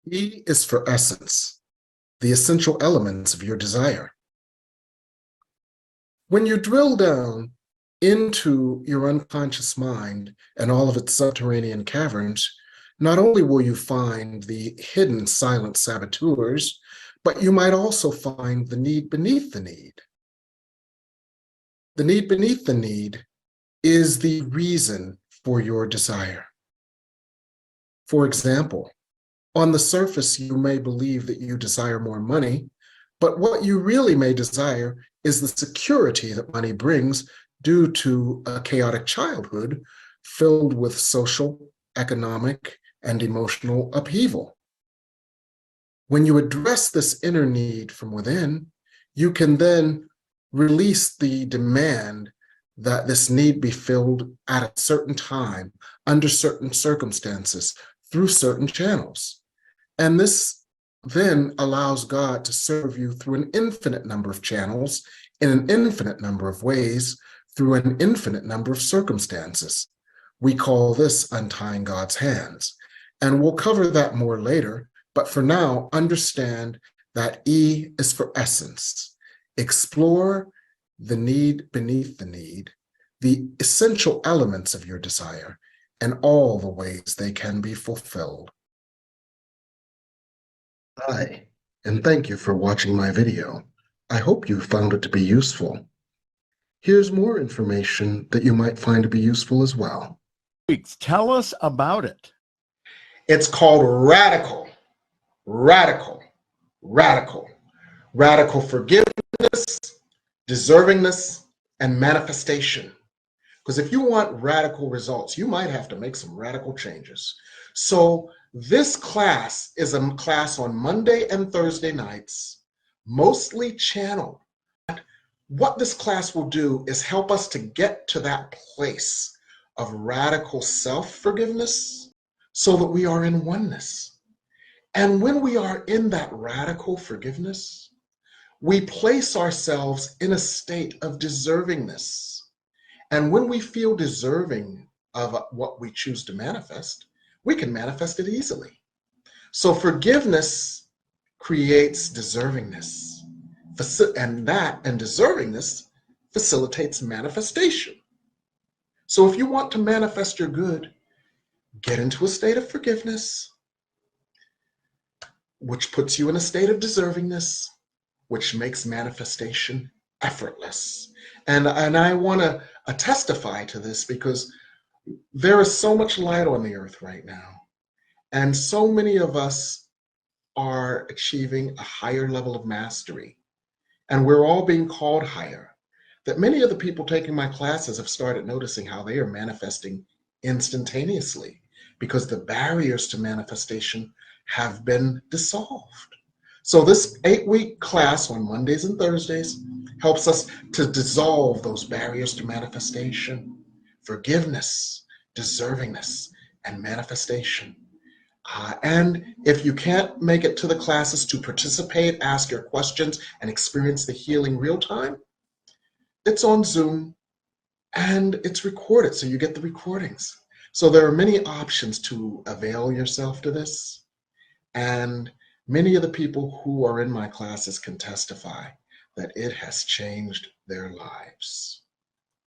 E is for essence, the essential elements of your desire. When you drill down into your unconscious mind and all of its subterranean caverns, not only will you find the hidden silent saboteurs, but you might also find the need beneath the need. The need beneath the need is the reason for your desire. For example, on the surface, you may believe that you desire more money, but what you really may desire is the security that money brings due to a chaotic childhood filled with social, economic, and emotional upheaval. When you address this inner need from within, you can then release the demand that this need be filled at a certain time, under certain circumstances, through certain channels. And this then allows God to serve you through an infinite number of channels, in an infinite number of ways, through an infinite number of circumstances. We call this untying God's hands. And we'll cover that more later, but for now, understand that E is for essence. Explore the need beneath the need, the essential elements of your desire, and all the ways they can be fulfilled. Hi, and thank you for watching my video. I hope you found it to be useful. Here's more information that you might find to be useful as well. Tell us about it. It's called radical, radical, radical, radical forgiveness, deservingness, and manifestation. Because if you want radical results, you might have to make some radical changes. So this class is a class on Monday and Thursday nights, mostly channeled. What this class will do is help us to get to that place of radical self-forgiveness so that we are in oneness. And when we are in that radical forgiveness, we place ourselves in a state of deservingness. And when we feel deserving of what we choose to manifest, we can manifest it easily. So forgiveness creates deservingness, and deservingness facilitates manifestation. So if you want to manifest your good, get into a state of forgiveness, which puts you in a state of deservingness, which makes manifestation effortless. And I want to testify to this because there is so much light on the earth right now. And so many of us are achieving a higher level of mastery. And we're all being called higher. That many of the people taking my classes have started noticing how they are manifesting instantaneously because the barriers to manifestation have been dissolved. So this 8-week class on Mondays and Thursdays helps us to dissolve those barriers to manifestation, forgiveness, deservingness, and manifestation. And if you can't make it to the classes to participate, ask your questions, and experience the healing real time, it's on Zoom and it's recorded, so you get the recordings. So there are many options to avail yourself to this. And many of the people who are in my classes can testify that it has changed their lives.